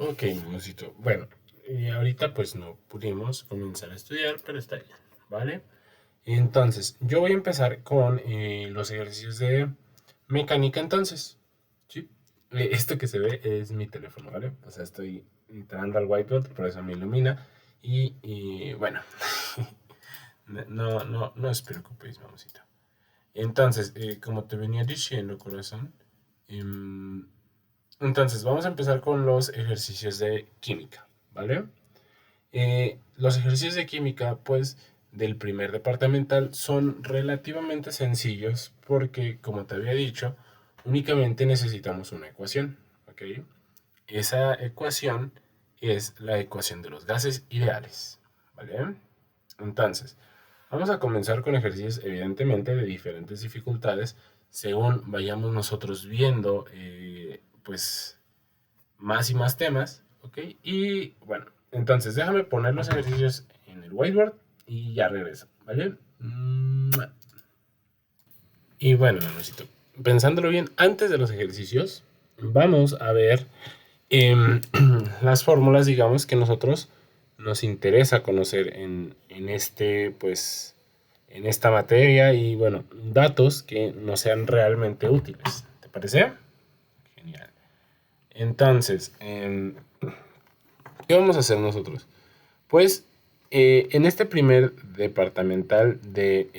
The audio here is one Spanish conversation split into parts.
Ok, Mosito. Bueno, ahorita pues no pudimos comenzar a estudiar, pero está bien, ¿vale? Entonces, yo voy a empezar con los ejercicios de mecánica entonces. ¿Sí? Esto que se ve es mi teléfono, ¿vale? O sea, estoy entrando al whiteboard, por eso me ilumina. Y bueno, no os preocupéis, mamacita. Entonces, como te venía diciendo, corazón, em, entonces vamos a empezar con los ejercicios de química, ¿vale? Los ejercicios de química, pues, del primer departamental son relativamente sencillos porque, como te había dicho, únicamente necesitamos una ecuación, ¿ok? Esa ecuación es la ecuación de los gases ideales, ¿vale? Entonces, vamos a comenzar con ejercicios evidentemente de diferentes dificultades según vayamos nosotros viendo, pues, más y más temas, ¿ok? Y bueno, entonces déjame poner los ejercicios en el whiteboard y ya regreso, ¿vale? Y bueno, Manuelito, pensándolo bien, antes de los ejercicios, vamos a ver las fórmulas, digamos, que nosotros nos interesa conocer en este, pues, en esta materia y, bueno, datos que nos sean realmente útiles. ¿Te parece? Genial. Entonces, ¿qué vamos a hacer nosotros? Pues, en este primer departamental de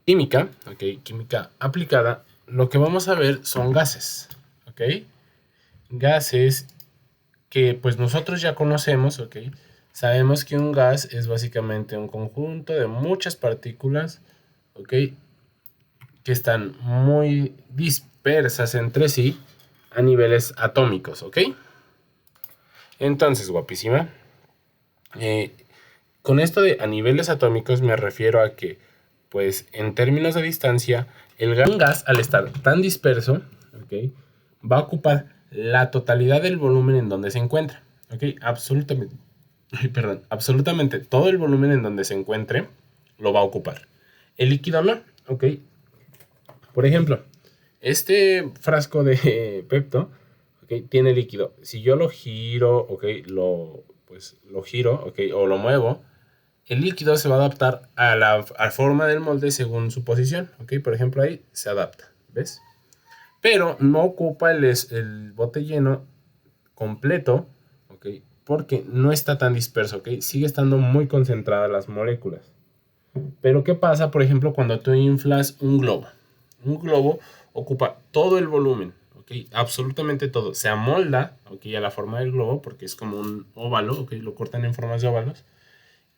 química, ¿ok? Química aplicada, lo que vamos a ver son gases, ¿ok? Gases que pues nosotros ya conocemos, ¿ok? Sabemos que un gas es básicamente un conjunto de muchas partículas, ¿ok? Que están muy dispersas entre sí a niveles atómicos, ¿ok? Entonces, guapísima, eh, con esto de a niveles atómicos me refiero a que, pues en términos de distancia, un gas al estar tan disperso, ¿ok? Va a ocupar la totalidad del volumen en donde se encuentra, ¿ok? Absolutamente, perdón, absolutamente todo el volumen en donde se encuentre lo va a ocupar. El líquido no, ¿ok? Por ejemplo, este frasco de Pepto, ¿ok? Tiene líquido. Si yo lo giro, ¿ok? Pues lo giro, ¿ok? O lo muevo, el líquido se va a adaptar a la forma del molde según su posición, ¿ok? Por ejemplo, ahí se adapta, ¿ves? Pero no ocupa el bote lleno completo, ¿ok? Porque no está tan disperso, ¿ok? Sigue estando muy concentradas las moléculas. Pero ¿qué pasa, por ejemplo, cuando tú inflas un globo? Un globo ocupa todo el volumen, ¿ok? Absolutamente todo. Se amolda, ¿ok? A la forma del globo, porque es como un óvalo, ¿ok? Lo cortan en formas de óvalos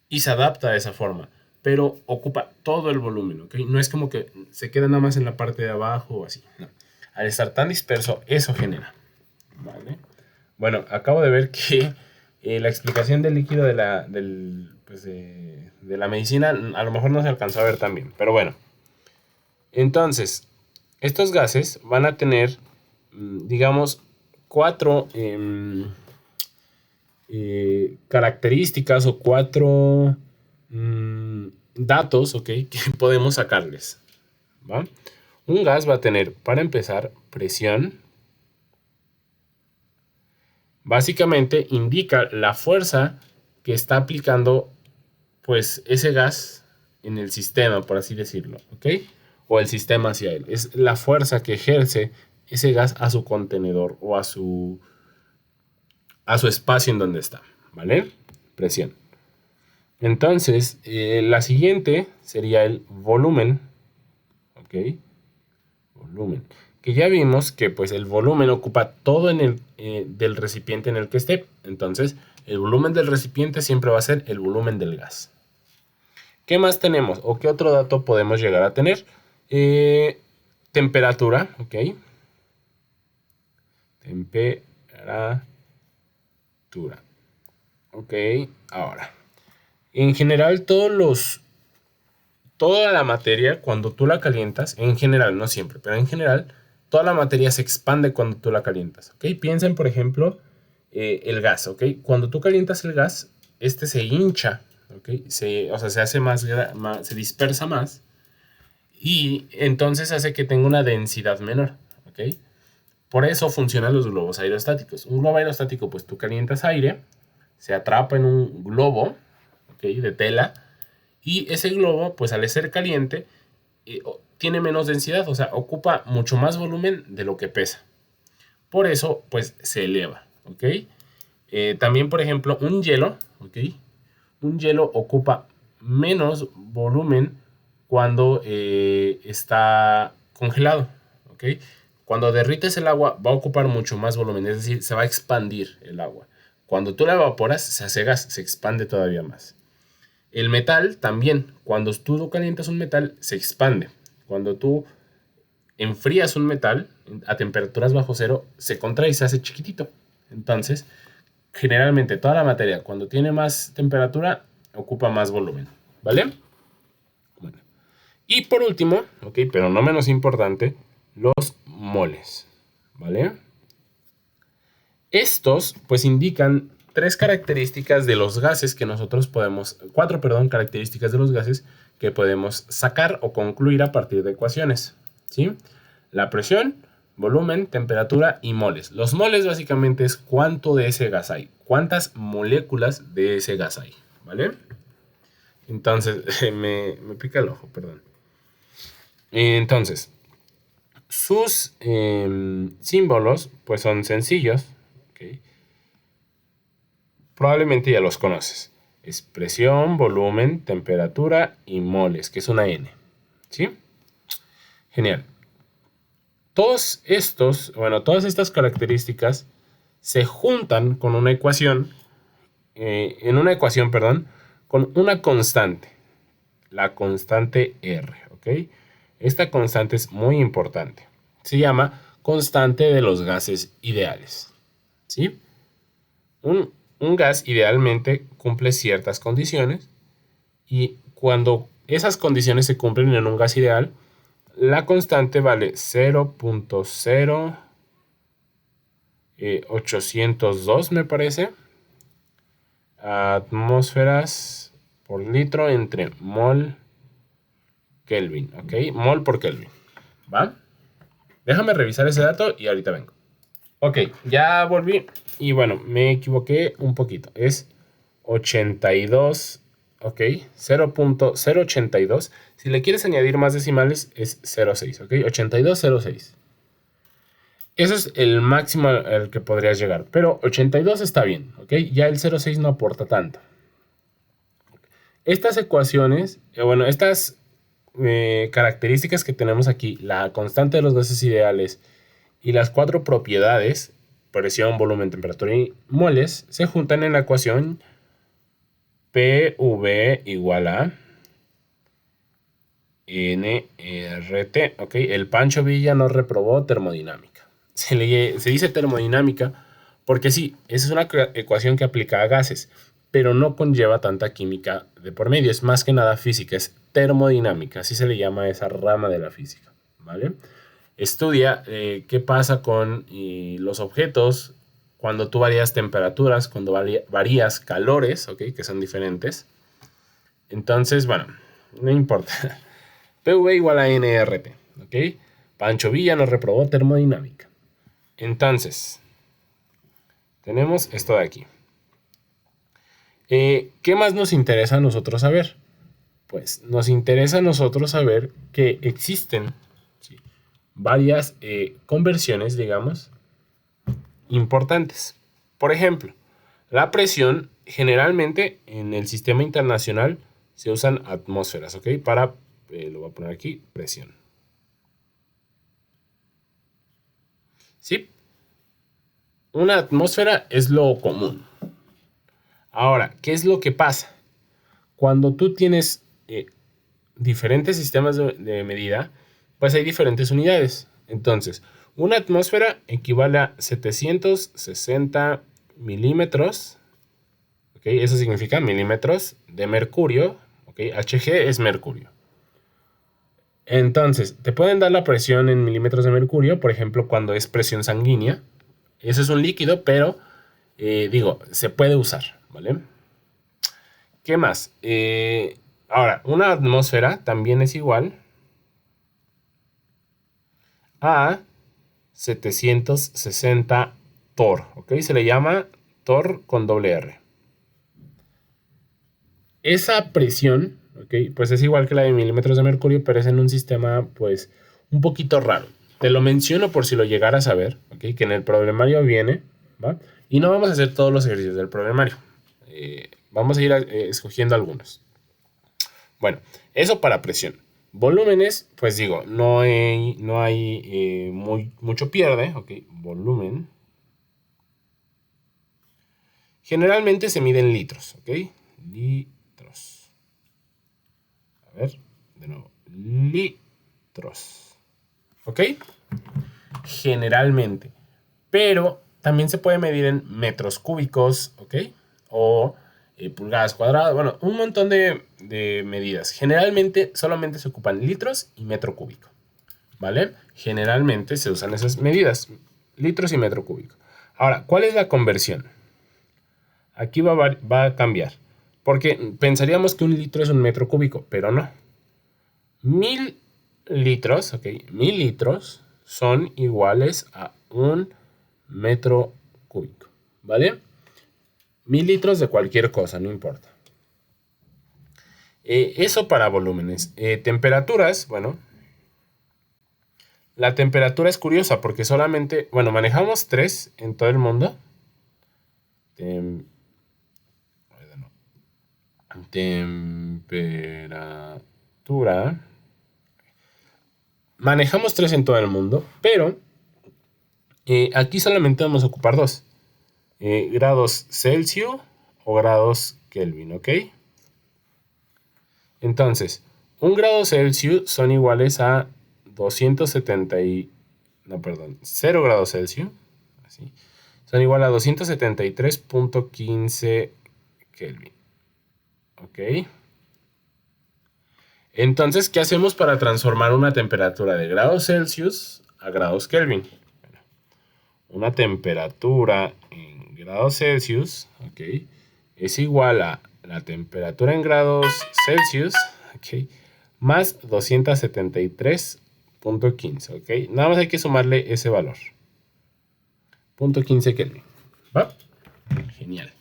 y se adapta a esa forma, pero ocupa todo el volumen, ¿ok? No es como que se queda nada más en la parte de abajo o así, no. Al estar tan disperso, eso genera, ¿vale? Bueno, acabo de ver que la explicación del líquido pues de la medicina a lo mejor no se alcanzó a ver tan bien, pero bueno. Entonces, estos gases van a tener, digamos, cuatro características o cuatro datos, ¿ok? Que podemos sacarles, ¿va? Un gas va a tener, para empezar, presión. Básicamente indica la fuerza que está aplicando, pues, ese gas en el sistema, por así decirlo, ¿ok? O el sistema hacia él. Es la fuerza que ejerce ese gas a su contenedor o a su espacio en donde está, ¿vale? Presión. Entonces, la siguiente sería el volumen, ¿ok? Volumen. Que ya vimos que pues el volumen ocupa todo del recipiente en el que esté. Entonces, el volumen del recipiente siempre va a ser el volumen del gas. ¿Qué más tenemos? ¿O qué otro dato podemos llegar a tener? Temperatura, ¿ok? Temperatura. Ok, ahora. En general, toda la materia, cuando tú la calientas, en general, no siempre, pero en general, toda la materia se expande cuando tú la calientas, ¿ok? Piensen, por ejemplo, el gas, ¿ok? Cuando tú calientas el gas, este se hincha, ¿ok? O sea, se hace se dispersa más y entonces hace que tenga una densidad menor, ¿ok? Por eso funcionan los globos aerostáticos. Un globo aerostático, pues tú calientas aire, se atrapa en un globo, ¿ok?, de tela, y ese globo, pues al ser caliente, tiene menos densidad, o sea, ocupa mucho más volumen de lo que pesa. Por eso, pues se eleva, ¿ok? También, por ejemplo, un hielo, ¿ok? Un hielo ocupa menos volumen cuando está congelado, ¿ok? Cuando derrites el agua va a ocupar mucho más volumen, es decir, se va a expandir el agua. Cuando tú la evaporas, se hace gas, se expande todavía más. El metal también, cuando tú calientas un metal, se expande. Cuando tú enfrías un metal a temperaturas bajo cero, se contrae y se hace chiquitito. Entonces, generalmente toda la materia, cuando tiene más temperatura, ocupa más volumen, ¿vale? Bueno. Y por último, ok, pero no menos importante, los moles, ¿vale? Estos, pues, indican cuatro, perdón, características de los gases que podemos sacar o concluir a partir de ecuaciones, ¿sí? La presión, volumen, temperatura y moles. Los moles básicamente es cuánto de ese gas hay, cuántas moléculas de ese gas hay, ¿vale? Entonces, me pica el ojo, perdón. Entonces, sus símbolos, pues son sencillos, ¿ok? Probablemente ya los conoces. Es presión, volumen, temperatura y moles, que es una N, ¿sí? Genial. Todas estas características se juntan con una ecuación, con una constante, la constante R, ¿ok? Esta constante es muy importante. Se llama constante de los gases ideales, ¿sí? Un gas idealmente cumple ciertas condiciones y cuando esas condiciones se cumplen en un gas ideal, la constante vale 0.0802, me parece, atmósferas por litro entre mol Kelvin, ¿ok? Mol por Kelvin, ¿va? Déjame revisar ese dato y ahorita vengo. Ok, ya volví y bueno, me equivoqué un poquito. Es 82, ok, 0.082. Si le quieres añadir más decimales es 0.6, ok, 8206. Eso es el máximo al que podrías llegar, pero 82 está bien, ok, ya el 0.6 no aporta tanto. Estas ecuaciones, estas características que tenemos aquí, la constante de los gases ideales y las cuatro propiedades, presión, volumen, temperatura y moles, se juntan en la ecuación PV igual a nRT. Ok, el Pancho Villa no reprobó termodinámica. Se dice termodinámica porque sí, esa es una ecuación que aplica a gases, pero no conlleva tanta química de por medio. Es más que nada física, es termodinámica, así se le llama a esa rama de la física, ¿vale? Estudia qué pasa con los objetos cuando tú varías temperaturas, cuando varías calores, ¿ok?, que son diferentes. Entonces, bueno, no importa. PV igual a nRT, ¿ok? Pancho Villa nos reprobó termodinámica. Entonces, tenemos esto de aquí. ¿Qué más nos interesa a nosotros saber? Pues nos interesa a nosotros saber que existen, ¿sí?, varias conversiones, digamos, importantes. Por ejemplo, la presión, generalmente en el sistema internacional se usan atmósferas, ¿ok? Lo voy a poner aquí, presión. ¿Sí? Una atmósfera es lo común. Ahora, ¿qué es lo que pasa? Cuando tú tienes diferentes sistemas de medida, pues hay diferentes unidades. Entonces, una atmósfera equivale a 760 milímetros, ¿ok? Eso significa milímetros de mercurio, ¿ok? Hg es mercurio. Entonces, te pueden dar la presión en milímetros de mercurio, por ejemplo, cuando es presión sanguínea. Eso es un líquido, pero, se puede usar, ¿vale? ¿Qué más? Ahora, una atmósfera también es igual a 760 torr, ¿ok? Se le llama torr con doble R. Esa presión, ¿ok? Pues es igual que la de milímetros de mercurio, pero es en un sistema, pues, un poquito raro. Te lo menciono por si lo llegaras a ver, ¿ok? Que en el problemario viene, ¿va? Y no vamos a hacer todos los ejercicios del problemario. Vamos a ir escogiendo algunos. Bueno, eso para presión. Volúmenes, pues digo, no hay mucho pierde, ¿ok? Volumen. Generalmente se mide en litros, ¿ok? Litros. A ver, de nuevo. Litros. ¿Ok? Generalmente. Pero también se puede medir en metros cúbicos, ¿ok? O pulgadas cuadradas. Bueno, un montón de medidas. Generalmente solamente se ocupan litros y metro cúbico, ¿vale? Generalmente se usan esas medidas, litros y metro cúbico. Ahora, ¿cuál es la conversión? Aquí va a cambiar. Porque pensaríamos que un litro es un metro cúbico, pero no. 1000 litros, ok, 1000 litros son iguales a un metro cúbico, ¿vale? 1000 litros de cualquier cosa, no importa. Eso para volúmenes. Temperaturas, bueno. La temperatura es curiosa porque solamente, bueno, manejamos 3 en todo el mundo. Temperatura. Manejamos 3 en todo el mundo, pero aquí solamente vamos a ocupar 2. Grados Celsius o grados Kelvin, ¿ok? Entonces, 1 grado Celsius son iguales a 0 grados Celsius, así, son igual a 273.15 Kelvin, ¿ok? Entonces, ¿qué hacemos para transformar una temperatura de grados Celsius a grados Kelvin? Bueno, una temperatura en grados Celsius, ¿ok? Es igual a la temperatura en grados Celsius, ¿ok? Más 273.15, ¿ok? Nada más hay que sumarle ese valor. 0.15 Kelvin, ¿va? Genial.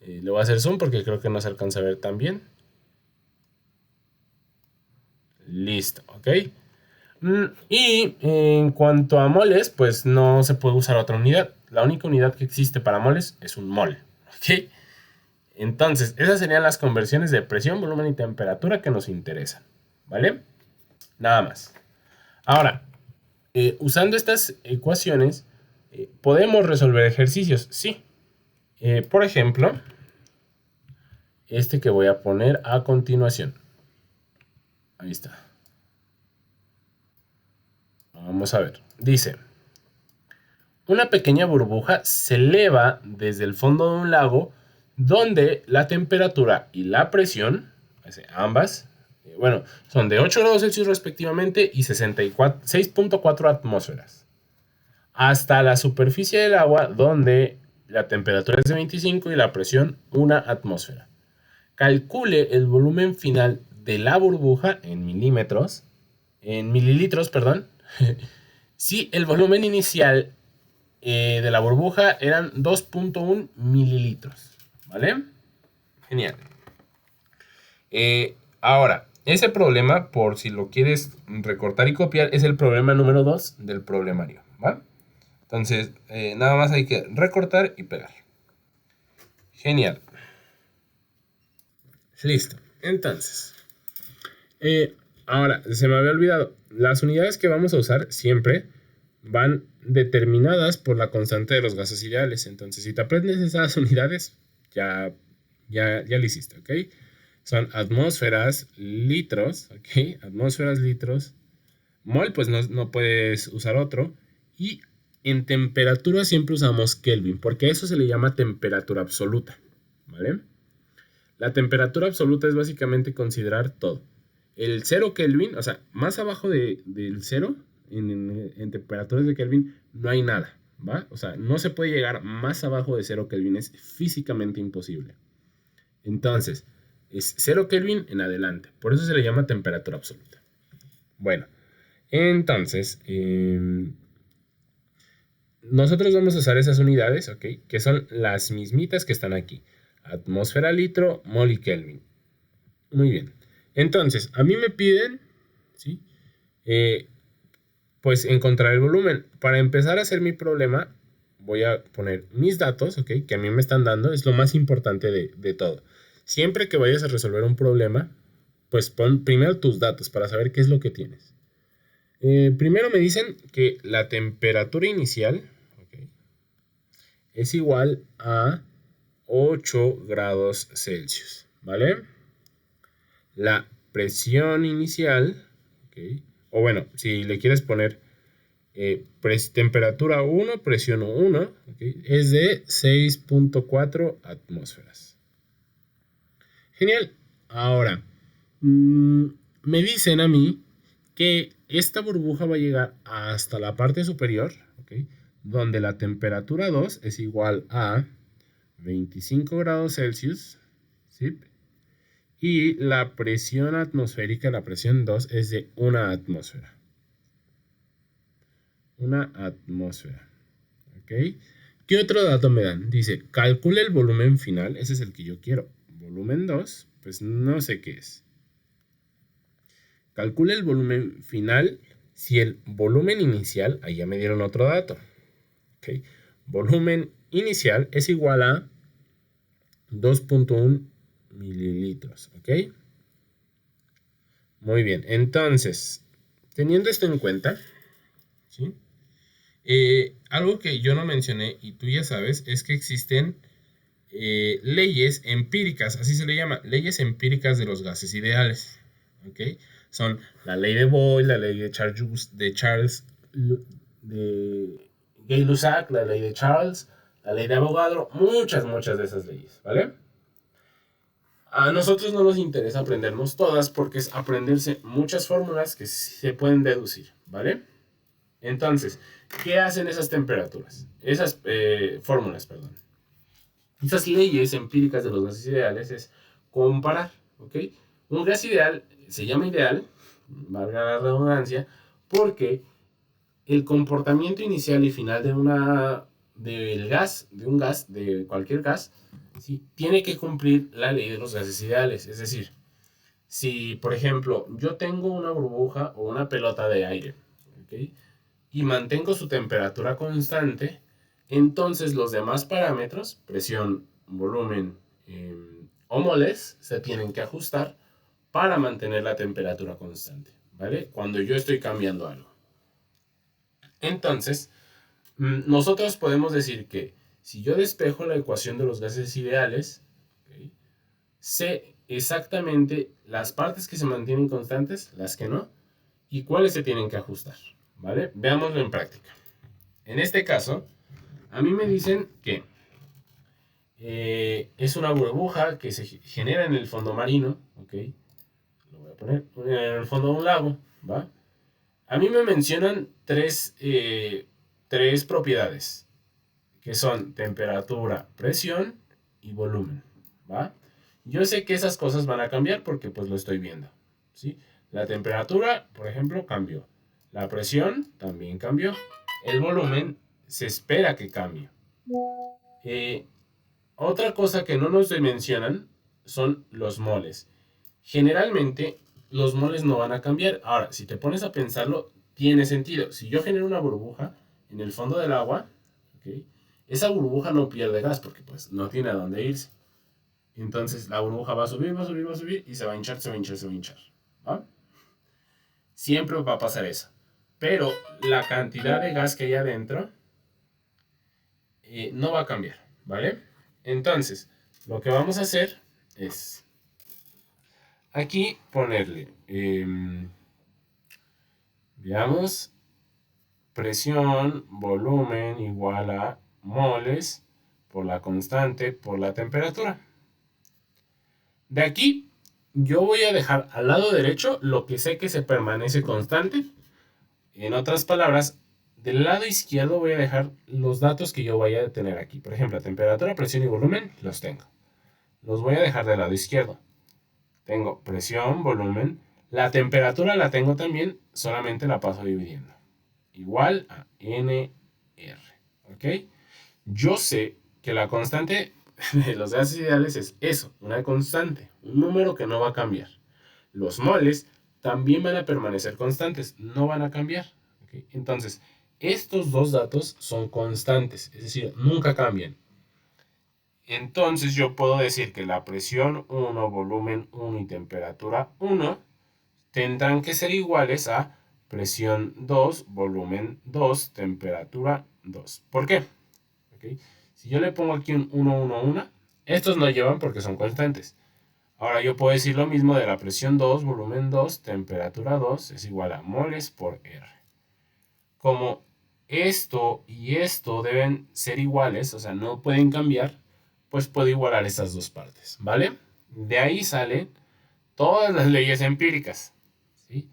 Le voy a hacer zoom porque creo que no se alcanza a ver tan bien. Listo, ¿ok? Y en cuanto a moles, pues no se puede usar otra unidad. La única unidad que existe para moles es un mol, ¿ok? Entonces, esas serían las conversiones de presión, volumen y temperatura que nos interesan, ¿vale? Nada más. Ahora, usando estas ecuaciones, ¿podemos resolver ejercicios? Sí. Por ejemplo, este que voy a poner a continuación. Ahí está. Vamos a ver. Dice, una pequeña burbuja se eleva desde el fondo de un lago donde la temperatura y la presión, ambas, bueno, son de 8 grados Celsius respectivamente y 6.4 atmósferas, hasta la superficie del agua donde la temperatura es de 25 y la presión 1 atmósfera. Calcule el volumen final de la burbuja en mililitros, perdón, si el volumen inicial de la burbuja eran 2.1 mililitros, ¿vale? Genial. Ahora, ese problema, por si lo quieres recortar y copiar, es el problema número 2 del problemario, ¿va? Entonces, nada más hay que recortar y pegar. Genial. Listo. Entonces, ahora, se me había olvidado. Las unidades que vamos a usar siempre van determinadas por la constante de los gases ideales. Entonces, si te aprendes esas unidades, ya lo hiciste, ¿ok? Son atmósferas, litros, ¿ok? Atmósferas, litros. Mol, pues no puedes usar otro. Y en temperatura siempre usamos Kelvin, porque a eso se le llama temperatura absoluta, ¿vale? La temperatura absoluta es básicamente considerar todo. El 0 Kelvin, o sea, más abajo del 0, en temperaturas de Kelvin, no hay nada, ¿va? O sea, no se puede llegar más abajo de 0 Kelvin, es físicamente imposible. Entonces, es 0 Kelvin en adelante, por eso se le llama temperatura absoluta. Bueno, entonces, nosotros vamos a usar esas unidades, ¿ok? Que son las mismitas que están aquí. Atmósfera, litro, mol y Kelvin. Muy bien. Entonces, a mí me piden, ¿sí? Pues encontrar el volumen. Para empezar a hacer mi problema, voy a poner mis datos, ¿ok? Que a mí me están dando. Es lo más importante de todo. Siempre que vayas a resolver un problema, pues pon primero tus datos para saber qué es lo que tienes. Primero me dicen que la temperatura inicial, ¿ok?, es igual a 8 grados Celsius, ¿vale? La presión inicial, ¿ok?, o bueno, si le quieres poner temperatura 1, presión 1, ¿okay?, es de 6.4 atmósferas. Genial. Ahora, me dicen a mí que esta burbuja va a llegar hasta la parte superior, ¿okay?, donde la temperatura 2 es igual a 25 grados Celsius, ¿sí? Y la presión atmosférica, la presión 2, es de 1 atmósfera. 1 atmósfera. ¿Ok? ¿Qué otro dato me dan? Dice, calcula el volumen final. Ese es el que yo quiero. Volumen 2, pues no sé qué es. Calcula el volumen final si el volumen inicial, ahí ya me dieron otro dato. ¿Ok? Volumen inicial es igual a 2.1 mililitros. ¿Ok? Muy bien. Entonces, teniendo esto en cuenta, ¿sí? Algo que yo no mencioné y tú ya sabes es que existen leyes empíricas, así se le llama, leyes empíricas de los gases ideales. ¿Okay? Son la ley de Boyle, la ley de Gay-Lussac, la ley de Charles, la ley de Avogadro, muchas de esas leyes, ¿vale? A nosotros no nos interesa aprendernos todas porque es aprenderse muchas fórmulas que se pueden deducir, ¿vale? Entonces, ¿qué hacen esas temperaturas? Esas fórmulas, perdón. Esas leyes empíricas de los gases ideales es comparar, ¿ok? Un gas ideal se llama ideal, valga la redundancia, porque el comportamiento inicial y final de cualquier gas, ¿sí?, tiene que cumplir la ley de los gases ideales. Es decir, si, por ejemplo, yo tengo una burbuja o una pelota de aire, ¿ok?, y mantengo su temperatura constante, entonces los demás parámetros, presión, volumen o moles, se tienen que ajustar para mantener la temperatura constante, ¿vale? Cuando yo estoy cambiando algo. Entonces, nosotros podemos decir que si yo despejo la ecuación de los gases ideales, ¿okay?, sé exactamente las partes que se mantienen constantes, las que no, y cuáles se tienen que ajustar, ¿vale? Veámoslo en práctica. En este caso, a mí me dicen que es una burbuja que se genera en el fondo marino, ¿ok? Lo voy a poner en el fondo de un lago, ¿va? A mí me mencionan tres propiedades, que son temperatura, presión y volumen, ¿va? Yo sé que esas cosas van a cambiar porque pues lo estoy viendo, ¿sí? La temperatura, por ejemplo, cambió. La presión también cambió. El volumen se espera que cambie. Otra cosa que no nos mencionan son los moles. Generalmente los moles no van a cambiar. Ahora, si te pones a pensarlo, tiene sentido. Si yo genero una burbuja en el fondo del agua, ¿okay?, esa burbuja no pierde gas porque pues no tiene a dónde irse. Entonces la burbuja va a subir, va a subir, va a subir y se va a hinchar, se va a hinchar, se va a hinchar, ¿va? Siempre va a pasar eso. Pero la cantidad de gas que hay adentro no va a cambiar, ¿vale? Entonces, lo que vamos a hacer es aquí ponerle, veamos, presión, volumen igual a moles por la constante por la temperatura. De aquí, yo voy a dejar al lado derecho lo que sé que se permanece constante. En otras palabras, del lado izquierdo voy a dejar los datos que yo vaya a tener aquí. Por ejemplo, temperatura, presión y volumen, los tengo. Los voy a dejar del lado izquierdo. Tengo presión, volumen. La temperatura la tengo también, solamente la paso dividiendo. Igual a NR. ¿ok? Yo sé que la constante de los gases ideales es eso, una constante, un número que no va a cambiar. Los moles también van a permanecer constantes, no van a cambiar. ¿Ok? Entonces, estos dos datos son constantes, es decir, nunca cambian. Entonces yo puedo decir que la presión 1, volumen 1 y temperatura 1 tendrán que ser iguales a presión 2, volumen 2, temperatura 2. ¿Por qué? ¿Okay? Si yo le pongo aquí un 1, 1, 1, estos no llevan porque son constantes. Ahora yo puedo decir lo mismo de la presión 2, volumen 2, temperatura 2 es igual a moles por R. Como esto y esto deben ser iguales, o sea, no pueden cambiar, pues puedo igualar estas dos partes, ¿vale? De ahí salen todas las leyes empíricas, ¿sí?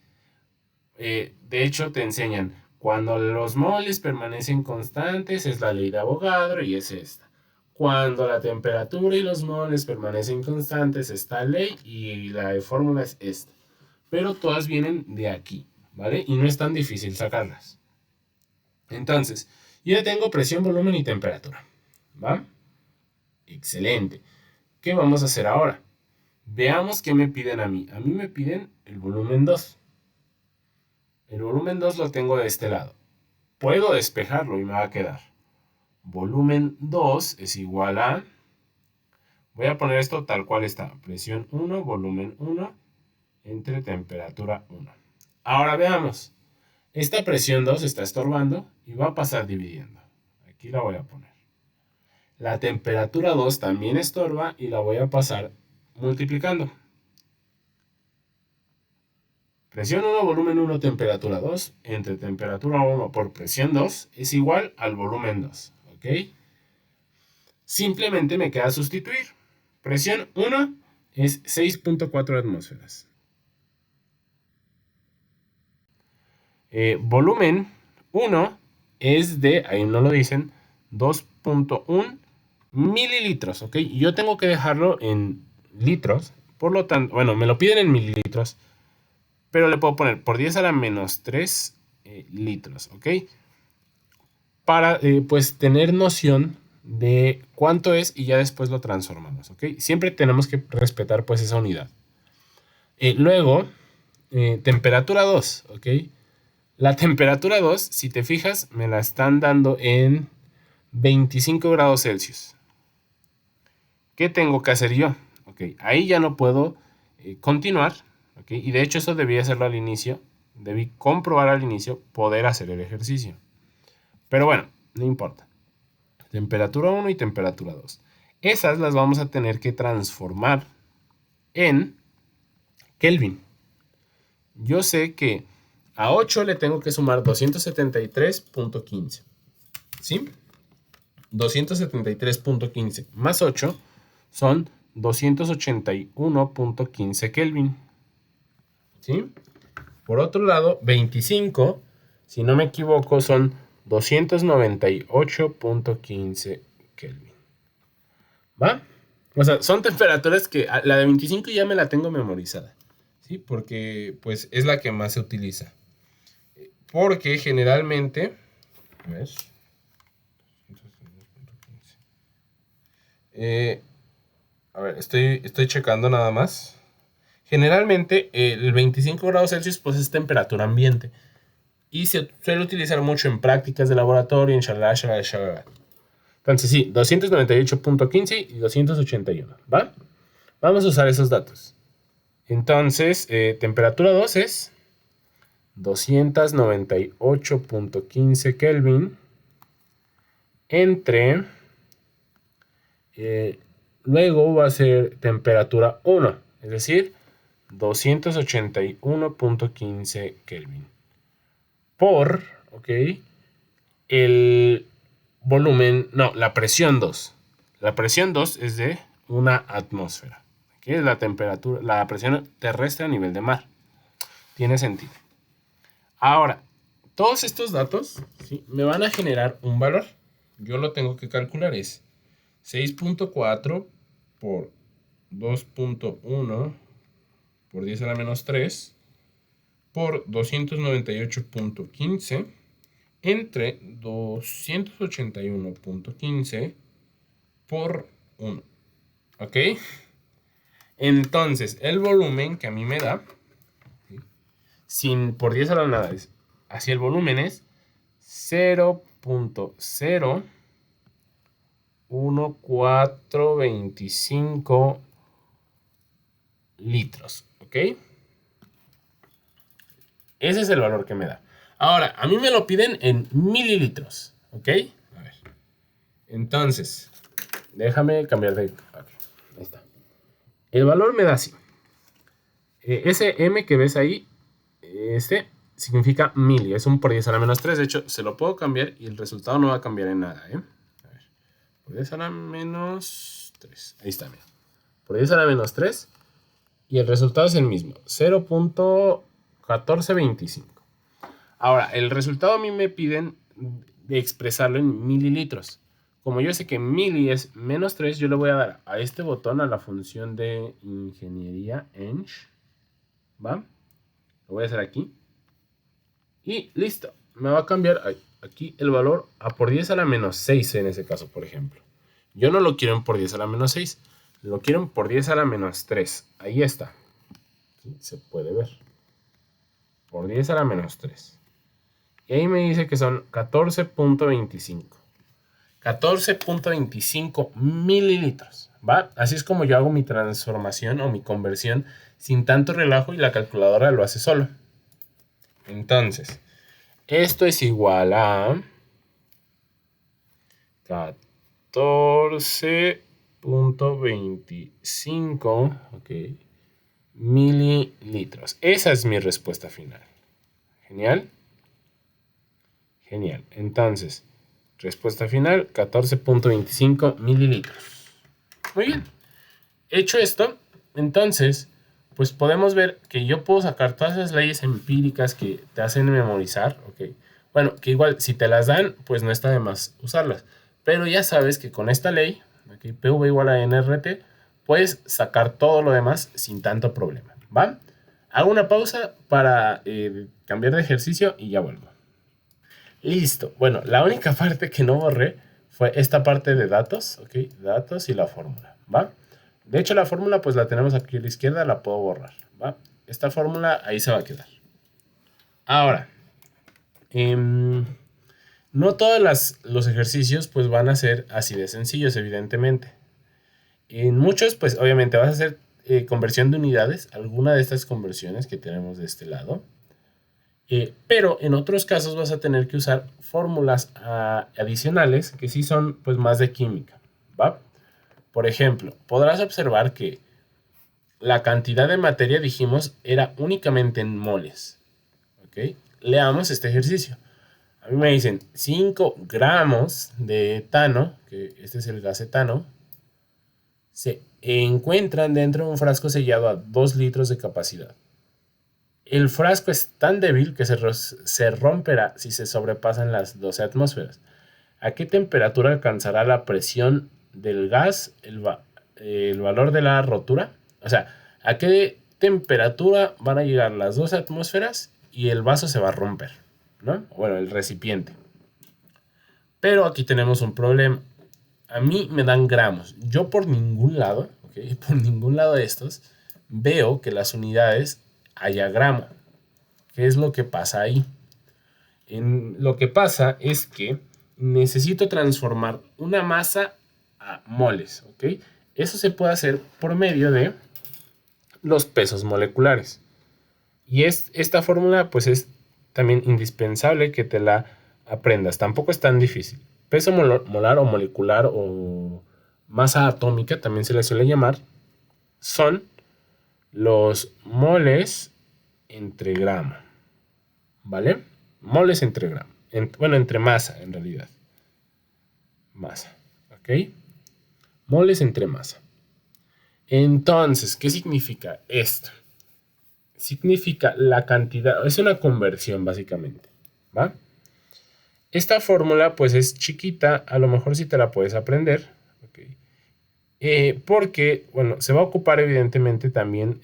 De hecho, te enseñan, cuando los moles permanecen constantes es la ley de Avogadro y es esta. Cuando la temperatura y los moles permanecen constantes, esta ley y la fórmula es esta. Pero todas vienen de aquí, ¿vale? Y no es tan difícil sacarlas. Entonces, yo ya tengo presión, volumen y temperatura, ¿va? Excelente. ¿Qué vamos a hacer ahora? Veamos qué me piden a mí. A mí me piden el volumen 2. El volumen 2 lo tengo de este lado. Puedo despejarlo y me va a quedar. Volumen 2 es igual a... Voy a poner esto tal cual está. Presión 1, volumen 1, entre temperatura 1. Ahora veamos. Esta presión 2 está estorbando y va a pasar dividiendo. Aquí la voy a poner. La temperatura 2 también estorba y la voy a pasar multiplicando. Presión 1, volumen 1, temperatura 2, entre temperatura 1 por presión 2 es igual al volumen 2. ¿Ok? Simplemente me queda sustituir. Presión 1 es 6.4 atmósferas. Volumen 1 es de, ahí no lo dicen, 2.1 mililitros. ¿Ok? Y yo tengo que dejarlo en litros. Por lo tanto, bueno, me lo piden en mililitros. Pero le puedo poner por 10 a la menos 3 litros, ¿ok? Para pues tener noción de cuánto es y ya después lo transformamos, ¿ok? Siempre tenemos que respetar pues esa unidad. Luego, temperatura 2, ¿ok? La temperatura 2, si te fijas, me la están dando en 25 grados Celsius. ¿Qué tengo que hacer yo? ¿Ok? Ahí ya no puedo continuar, ¿ok? Y de hecho eso debí hacerlo al inicio. Debí comprobar al inicio poder hacer el ejercicio. Pero bueno, no importa. Temperatura 1 y temperatura 2. Esas las vamos a tener que transformar en Kelvin. Yo sé que a 8 le tengo que sumar 273.15. ¿Sí? 273.15 más 8 son 281.15 Kelvin. ¿Sí? Por otro lado, 25, si no me equivoco, son 298.15 Kelvin. ¿Va? O sea, son temperaturas que la de 25 ya me la tengo memorizada. ¿Sí? Porque pues es la que más se utiliza. Porque generalmente... A ver, estoy checando nada más. Generalmente el 25 grados Celsius pues es temperatura ambiente. Y se suele utilizar mucho en prácticas de laboratorio, en shalala, shalala, shalala. Entonces sí, 298.15 y 281, ¿va? Vamos a usar esos datos. Entonces, temperatura 2 es 298.15 Kelvin entre... luego va a ser temperatura 1, es decir, 281.15 Kelvin. Por, ¿ok? El volumen, no, la presión 2. La presión 2 es de una atmósfera. Aquí es la temperatura, la presión terrestre a nivel de mar. Tiene sentido. Ahora, todos estos datos, ¿sí?, me van a generar un valor. Yo lo tengo que calcular, es 6.4 por 2.1 por 10 a la menos 3 por 298.15 entre 281.15 por 1. ¿Ok? Entonces, el volumen que a mí me da, sin por 10 a la nada, así el volumen es 0.01425 litros. ¿Ok? Ese es el valor que me da. Ahora, a mí me lo piden en mililitros. ¿Ok? A ver. Entonces, déjame cambiar de... Okay, ahí está. El valor me da así. Ese M que ves ahí, este significa mili. Es un por 10 a la menos 3. De hecho, se lo puedo cambiar y el resultado no va a cambiar en nada. A ver. Por 10 a la menos 3. Ahí está, mira. Por 10 a la menos 3. Y el resultado es el mismo. 0.1425. Ahora, el resultado a mí me piden de expresarlo en mililitros. Como yo sé que mili es menos 3, yo le voy a dar a este botón, a la función de ingeniería eng. ¿Va? Lo voy a hacer aquí. Y listo. Me va a cambiar aquí el valor a por 10 a la menos 6 en ese caso, por ejemplo. Yo no lo quiero en por 10 a la menos 6. Lo quiero en por 10 a la menos 3. Ahí está. ¿Sí? Se puede ver. Por 10 a la menos 3. Y ahí me dice que son 14.25. 14.25 mililitros. ¿Va? Así es como yo hago mi transformación o mi conversión sin tanto relajo y la calculadora lo hace solo. Entonces, esto es igual a 14.25 mililitros. Esa es mi respuesta final. Genial. Genial. Entonces, respuesta final, 14.25 mililitros. Muy bien. Hecho esto, entonces, pues podemos ver que yo puedo sacar todas esas leyes empíricas que te hacen memorizar, ¿ok? Bueno, que igual si te las dan, pues no está de más usarlas. Pero ya sabes que con esta ley, ¿okay? PV igual a NRT, puedes sacar todo lo demás sin tanto problema, ¿va? Hago una pausa para cambiar de ejercicio y ya vuelvo. Listo. Bueno, la única parte que no borré fue esta parte de datos, ¿ok? Datos y la fórmula, ¿va? De hecho, la fórmula pues la tenemos aquí a la izquierda, la puedo borrar, ¿va? Esta fórmula ahí se va a quedar. Ahora, no todos los ejercicios pues van a ser así de sencillos, evidentemente. En muchos pues obviamente vas a hacer conversión de unidades, alguna de estas conversiones que tenemos de este lado. Pero en otros casos vas a tener que usar fórmulas adicionales que sí son pues más de química, ¿va? Por ejemplo, podrás observar que la cantidad de materia, dijimos, era únicamente en moles. ¿Ok? Leamos este ejercicio. A mí me dicen 5 gramos de etano, que este es el gas etano, se encuentran dentro de un frasco sellado a 2 litros de capacidad. El frasco es tan débil que se romperá si se sobrepasan las 12 atmósferas. ¿A qué temperatura alcanzará la presión del gas, el valor de la rotura? O sea, ¿a qué temperatura van a llegar las 12 atmósferas y el vaso se va a romper? ¿No? Bueno, el recipiente. Pero aquí tenemos un problema. A mí me dan gramos. Yo por ningún lado, ¿okay? Por ningún lado de estos, veo que las unidades haya gramo. ¿Qué es lo que pasa ahí? Lo que pasa es que necesito transformar una masa a moles, ¿ok? Eso se puede hacer por medio de los pesos moleculares. Y esta fórmula pues es también indispensable que te la aprendas. Tampoco es tan difícil. Peso molar o molecular o masa atómica, también se le suele llamar, son los moles entre gramo. ¿Vale? Moles entre gramo. Bueno, entre masa, en realidad. Masa. ¿Ok? Moles entre masa. Entonces, ¿qué significa esto? Significa la cantidad. Es una conversión, básicamente. ¿Va? Esta fórmula, pues, es chiquita. A lo mejor sí te la puedes aprender. ¿Okay? Porque, bueno, se va a ocupar, evidentemente, también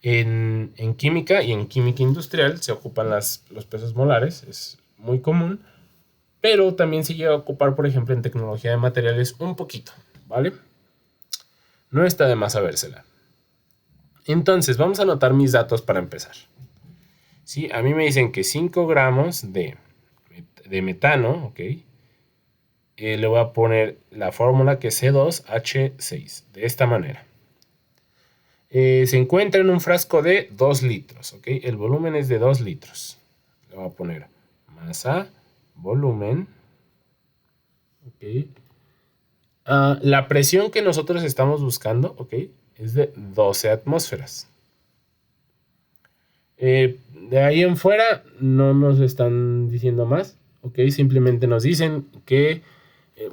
En química y en química industrial se ocupan los pesos molares, es muy común, pero también se llega a ocupar, por ejemplo, en tecnología de materiales un poquito, ¿vale? No está de más sabérsela. Entonces, vamos a anotar mis datos para empezar. ¿Sí? A mí me dicen que 5 gramos de metano, ¿ok? Le voy a poner la fórmula que es C2H6, de esta manera. Se encuentra en un frasco de 2 litros, ¿ok? El volumen es de 2 litros. Le voy a poner masa, volumen, ¿ok? La presión que nosotros estamos buscando, ¿ok? Es de 12 atmósferas. De ahí en fuera no nos están diciendo más, ¿ok? Simplemente nos dicen que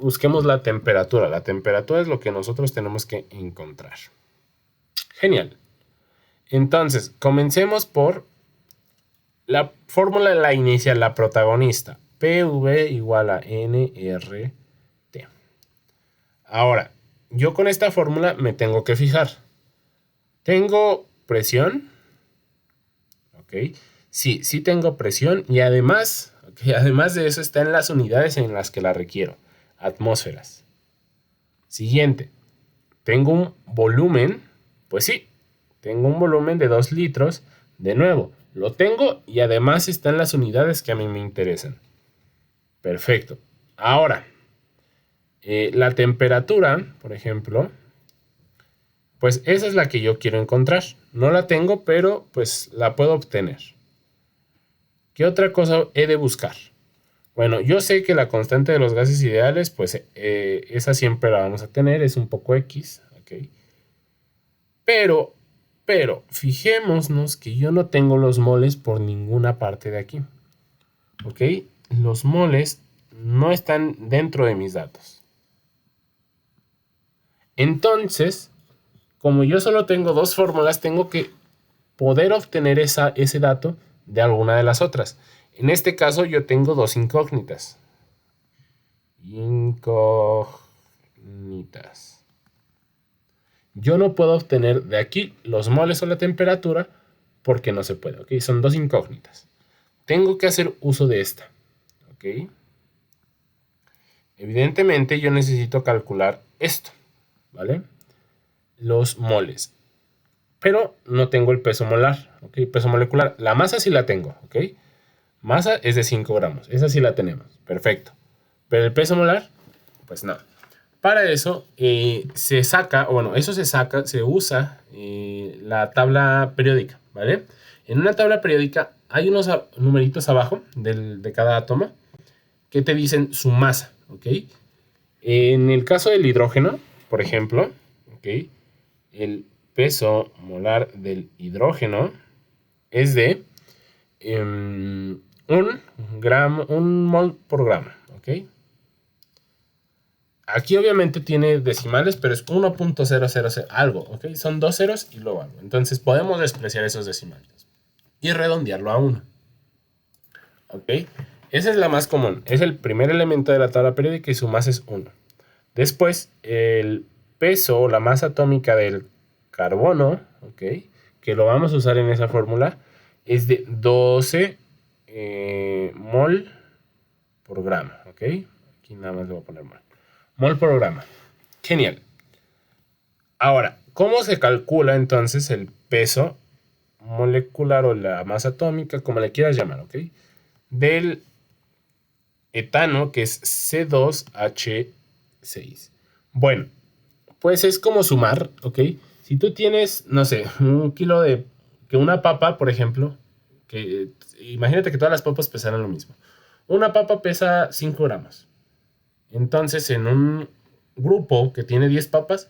busquemos la temperatura. La temperatura es lo que nosotros tenemos que encontrar. Genial. Entonces, comencemos por la fórmula, la inicial, la protagonista. PV igual a nRT. Ahora, yo con esta fórmula me tengo que fijar. ¿Tengo presión? ¿Ok? Sí tengo presión y además, ¿okay? Además de eso está en las unidades en las que la requiero. Atmósferas. Siguiente. ¿Tengo un volumen? Pues sí, tengo un volumen de 2 litros. De nuevo, lo tengo y además está en las unidades que a mí me interesan. Perfecto. Ahora, la temperatura, por ejemplo, pues esa es la que yo quiero encontrar. No la tengo, pero pues la puedo obtener. ¿Qué otra cosa he de buscar? Bueno, yo sé que la constante de los gases ideales, pues esa siempre la vamos a tener, es un poco X, ¿ok? Pero, fijémonos que yo no tengo los moles por ninguna parte de aquí, ¿ok? Los moles no están dentro de mis datos. Entonces, como yo solo tengo dos fórmulas, tengo que poder obtener ese dato de alguna de las otras. En este caso yo tengo dos incógnitas. Yo no puedo obtener de aquí los moles o la temperatura porque no se puede, ¿ok? Son dos incógnitas. Tengo que hacer uso de esta, ¿ok? Evidentemente yo necesito calcular esto, ¿vale? Los moles. Pero no tengo el peso molar, ¿ok? Peso molecular. La masa sí la tengo, ¿ok? Masa es de 5 gramos. Esa sí la tenemos. Perfecto. Pero el peso molar, pues no. Para eso se saca, o bueno, eso se saca, se usa la tabla periódica, ¿vale? En una tabla periódica hay unos numeritos abajo de cada átomo que te dicen su masa, ¿ok? En el caso del hidrógeno, por ejemplo, ¿ok? El peso molar del hidrógeno es de un mol por gramo, ¿ok? Aquí obviamente tiene decimales, pero es 1.000 algo, ¿ok? Son dos ceros y luego algo. Entonces podemos despreciar esos decimales y redondearlo a 1, ¿ok? Esa es la más común. Es el primer elemento de la tabla periódica y su masa es 1. Después, el peso o la masa atómica del carbono, ¿ok? Que lo vamos a usar en esa fórmula, es de 12 mol por gramo, ¿ok? Aquí nada más le voy a poner mol. Mol por gramo. Genial. Ahora, ¿cómo se calcula entonces el peso molecular o la masa atómica, como le quieras llamar, ¿ok? Del etano, que es C2H6. Bueno, pues es como sumar, ¿ok? Si tú tienes, no sé, un kilo que una papa, por ejemplo, que imagínate que todas las papas pesaran lo mismo. Una papa pesa 5 gramos. Entonces, en un grupo que tiene 10 papas,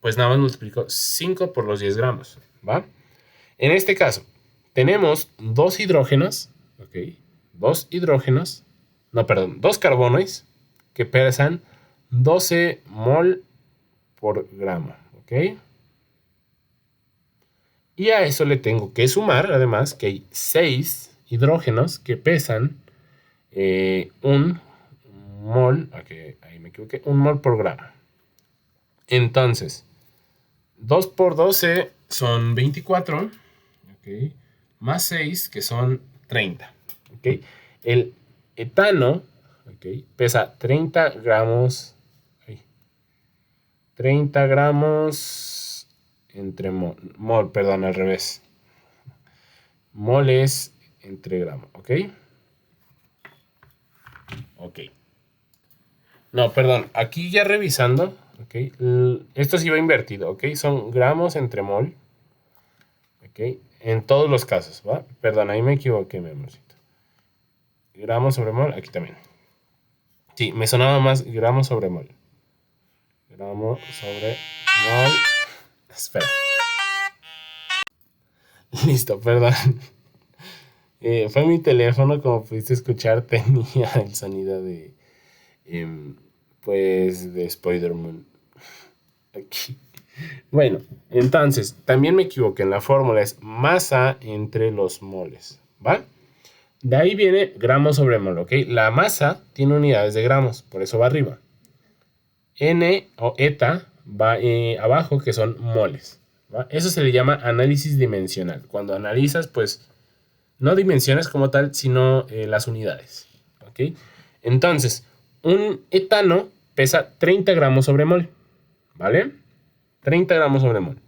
pues nada más multiplico 5 por los 10 gramos, ¿va? En este caso, tenemos dos hidrógenos, ¿ok? Dos carbones que pesan 12 mol por gramo, ¿ok? Y a eso le tengo que sumar, además, que hay 6 hidrógenos que pesan un mol, okay, ahí me equivoqué, un mol por gramo. Entonces, 2 por 12 son 24, ¿ok? Más 6, que son 30, ¿ok? El etano, ¿ok? Pesa 30 gramos, 30 gramos entre mol, perdón, al revés. Moles entre gramos, ¿ok? Ok. No, perdón, aquí ya revisando, ¿ok? Esto sí va invertido, ¿ok? Son gramos entre mol, ¿ok? En todos los casos, ¿va? Perdón, ahí me equivoqué, mi amorcito. Gramos sobre mol, aquí también. Sí, me sonaba más gramos sobre mol. Gramos sobre mol. Espera. Listo, perdón. Fue mi teléfono, como pudiste escuchar, tenía el sonido de, pues, de Spider-Man. Aquí. Bueno, entonces, también me equivoqué. En la fórmula es masa entre los moles, ¿va? De ahí viene gramos sobre mol, ¿ok? La masa tiene unidades de gramos, por eso va arriba. N o eta va abajo, que son moles, ¿va? Eso se le llama análisis dimensional. Cuando analizas, pues, no dimensiones como tal, sino las unidades, ¿ok? Entonces, un etano pesa 30 gramos sobre mol, ¿vale? 30 gramos sobre mol.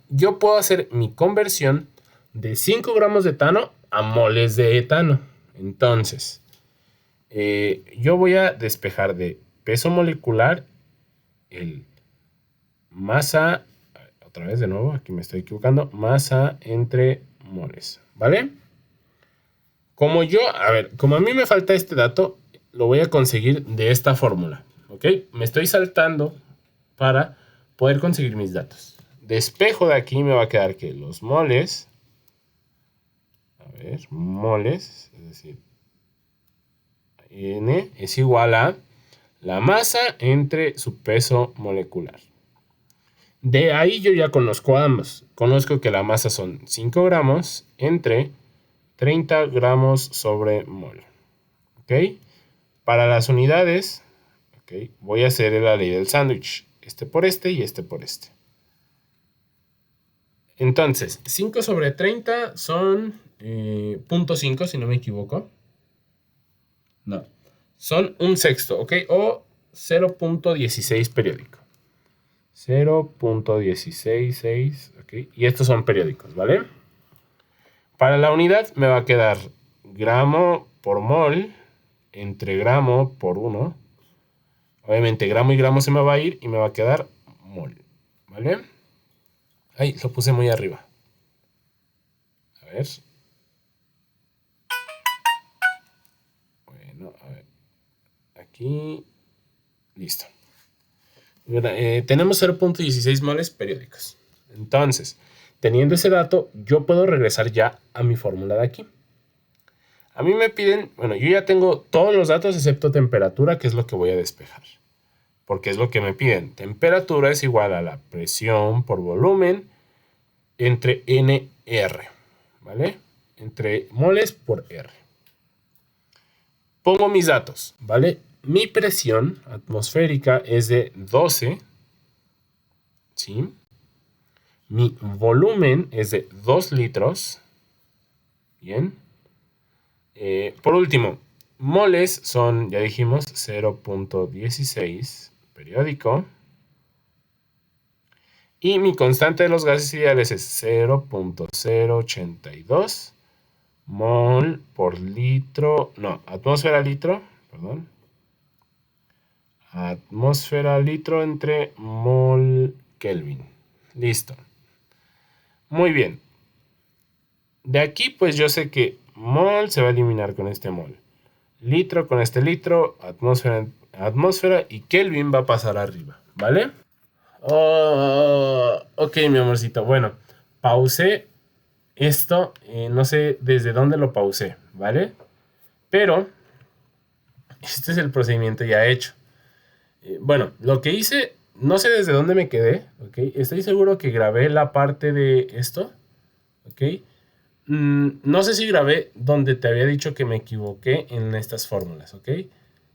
Yo puedo hacer mi conversión de 5 gramos de etano a moles de etano. Entonces, yo voy a despejar de peso molecular el masa, otra vez de nuevo, aquí me estoy equivocando, masa entre moles, ¿vale? Como a mí me falta este dato, lo voy a conseguir de esta fórmula, ¿ok? Me estoy saltando para poder conseguir mis datos. Despejo de aquí, me va a quedar que los moles, moles, es decir, N es igual a la masa entre su peso molecular. De ahí yo ya conozco ambos. Conozco que la masa son 5 gramos entre 30 gramos sobre mol. ¿Ok? Para las unidades, ¿ok? Voy a hacer la ley del sándwich. Este por este y este por este. Entonces, 5 sobre 30 son 0.5, si no me equivoco. No. Son un sexto, ¿ok? O 0.16 periódico. 0.166, ¿ok? Y estos son periódicos, ¿vale? Para la unidad me va a quedar gramo por mol entre gramo por 1. Obviamente gramo y gramo se me va a ir y me va a quedar mol, ¿vale? Ay, lo puse muy arriba. A ver. Bueno, a ver. Aquí. Listo. Tenemos 0.16 moles periódicos. Entonces, teniendo ese dato, yo puedo regresar ya a mi fórmula de aquí. A mí me piden, bueno, yo ya tengo todos los datos excepto temperatura, que es lo que voy a despejar. Porque es lo que me piden. Temperatura es igual a la presión por volumen entre NR, ¿vale? Entre moles por R. Pongo mis datos, ¿vale? Mi presión atmosférica es de 12, ¿sí? Mi volumen es de 2 litros. Bien. Por último, moles son, ya dijimos, 0.16 periódico. Y mi constante de los gases ideales es 0.082 mol por litro. No, atmósfera litro, perdón. Atmósfera litro entre mol Kelvin. Listo. Muy bien. De aquí, pues yo sé que mol se va a eliminar con este mol. Litro con este litro, atmósfera y Kelvin va a pasar arriba, ¿vale? Oh, ok, mi amorcito. Bueno, pausé esto, no sé desde dónde lo pausé, ¿vale? Pero este es el procedimiento ya hecho. Bueno, lo que hice, no sé desde dónde me quedé, ¿ok? Estoy seguro que grabé la parte de esto, ¿ok? No sé si grabé donde te había dicho que me equivoqué en estas fórmulas, ¿ok?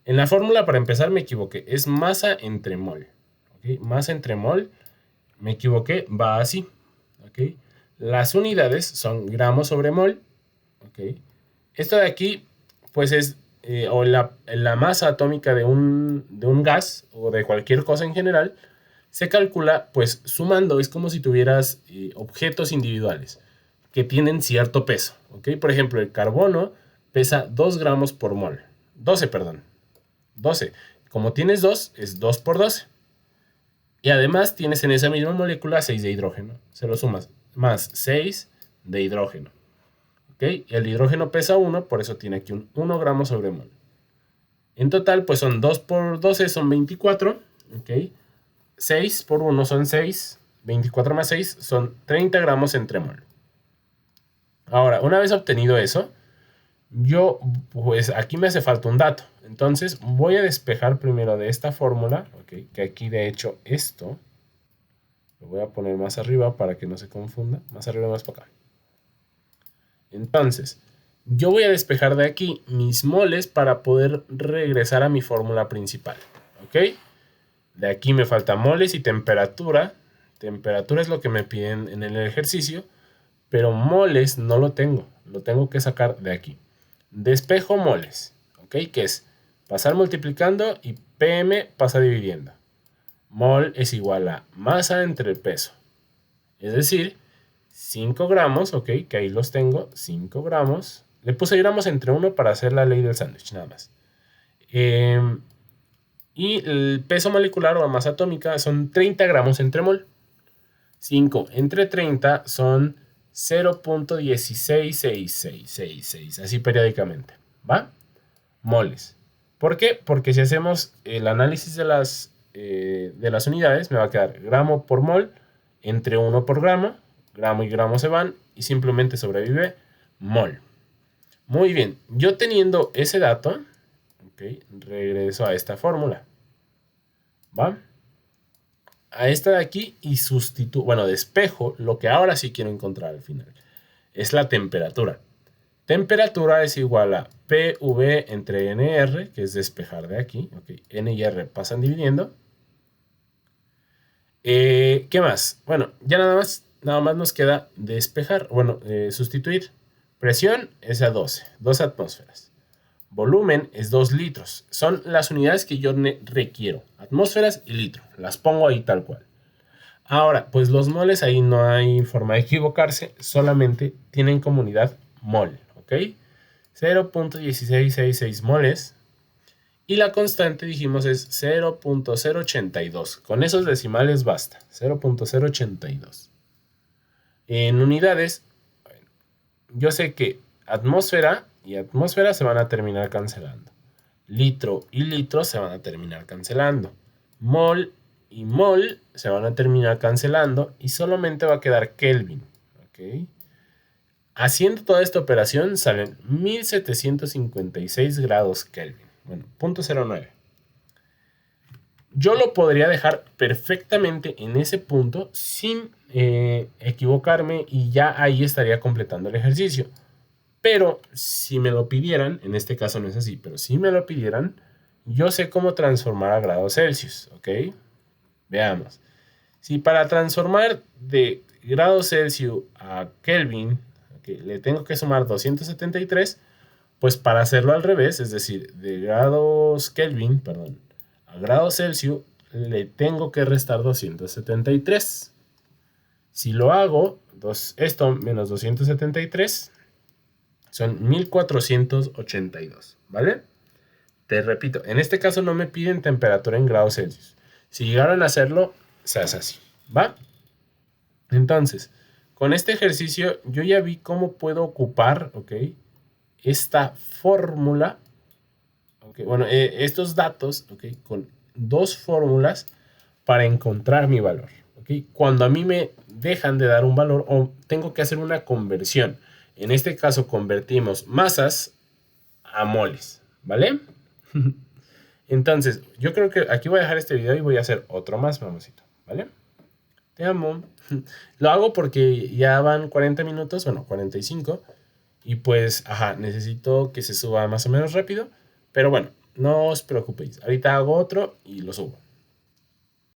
En la fórmula, para empezar, me equivoqué. Es masa entre mol, ¿ok? Masa entre mol me equivoqué, va así. ¿Ok? Las unidades son gramos sobre mol. ¿Ok? Esto de aquí, pues es o la masa atómica de un gas o de cualquier cosa en general, se calcula pues sumando. Es como si tuvieras objetos individuales que tienen cierto peso. ¿Ok? Por ejemplo, el carbono pesa 2 gramos por mol. 12, perdón. 12. Como tienes 2, es 2 por 12. Y además tienes en esa misma molécula 6 de hidrógeno. Se lo sumas. Más 6 de hidrógeno. ¿Ok? El hidrógeno pesa 1, por eso tiene aquí un 1 gramo sobre mol. En total, pues son 2 por 12, son 24. ¿Ok? 6 por 1 son 6. 24 más 6 son 30 gramos entre mol. Ahora, una vez obtenido eso, yo, pues aquí me hace falta un dato. Entonces voy a despejar primero de esta fórmula, ¿okay? Que aquí de hecho esto lo voy a poner más arriba para que no se confunda. Más arriba, más para acá. Entonces, yo voy a despejar de aquí mis moles para poder regresar a mi fórmula principal. ¿Ok? De aquí me falta moles y temperatura. Temperatura es lo que me piden en el ejercicio. Pero moles no lo tengo. Lo tengo que sacar de aquí. Despejo moles. ¿Ok? Que es pasar multiplicando y PM pasa dividiendo. Mol es igual a masa entre el peso. Es decir, 5 gramos, ok, que ahí los tengo, 5 gramos. Le puse gramos entre 1 para hacer la ley del sándwich, nada más. Y el peso molecular o la masa atómica son 30 gramos entre mol. 5 entre 30 son 0.16666, así periódicamente, ¿va? Moles. ¿Por qué? Porque si hacemos el análisis de las unidades, me va a quedar gramo por mol entre 1 por gramo. Gramo y gramo se van y simplemente sobrevive mol. Muy bien, yo teniendo ese dato, okay, regreso a esta fórmula. ¿Va? A esta de aquí y sustituyo, bueno, despejo lo que ahora sí quiero encontrar al final. Es la temperatura. Temperatura es igual a PV entre NR, que es despejar de aquí. Okay, N y R pasan dividiendo. ¿Qué más? Bueno, ya nada más nos queda despejar, bueno, sustituir. Presión es a 12 atmósferas. Volumen es 2 litros. Son las unidades que yo requiero. Atmósferas y litro. Las pongo ahí tal cual. Ahora, pues los moles ahí no hay forma de equivocarse. Solamente tienen como unidad mol. ¿Ok? 0.1666 moles. Y la constante, dijimos, es 0.082. Con esos decimales basta. 0.082. En unidades, yo sé que atmósfera y atmósfera se van a terminar cancelando. Litro y litro se van a terminar cancelando. Mol y mol se van a terminar cancelando. Y solamente va a quedar Kelvin. ¿Ok? Haciendo toda esta operación salen 1756 grados Kelvin. Bueno, 0.09. Yo lo podría dejar perfectamente en ese punto sin equivocarme y ya ahí estaría completando el ejercicio. Pero si me lo pidieran, en este caso no es así, pero si me lo pidieran, yo sé cómo transformar a grados Celsius, ¿ok? Veamos. Si para transformar de grados Celsius a Kelvin, okay, le tengo que sumar 273, pues para hacerlo al revés, es decir, de grados Kelvin, perdón, a grados Celsius, le tengo que restar 273. Si lo hago, esto menos 273 son 1482, ¿vale? Te repito, en este caso no me piden temperatura en grados Celsius. Si llegaran a hacerlo, se hace así, ¿va? Entonces, con este ejercicio yo ya vi cómo puedo ocupar, ¿ok? Esta fórmula, ¿okay? Bueno, estos datos, ¿okay? Con dos fórmulas para encontrar mi valor, ¿okay? Cuando a mí me dejan de dar un valor o tengo que hacer una conversión. En este caso convertimos masas a moles, ¿vale? Entonces, yo creo que aquí voy a dejar este video y voy a hacer otro más, mamacito, ¿vale? Te amo. Lo hago porque ya van 40 minutos, bueno, 45. Y pues, necesito que se suba más o menos rápido. Pero bueno, no os preocupéis. Ahorita hago otro y lo subo.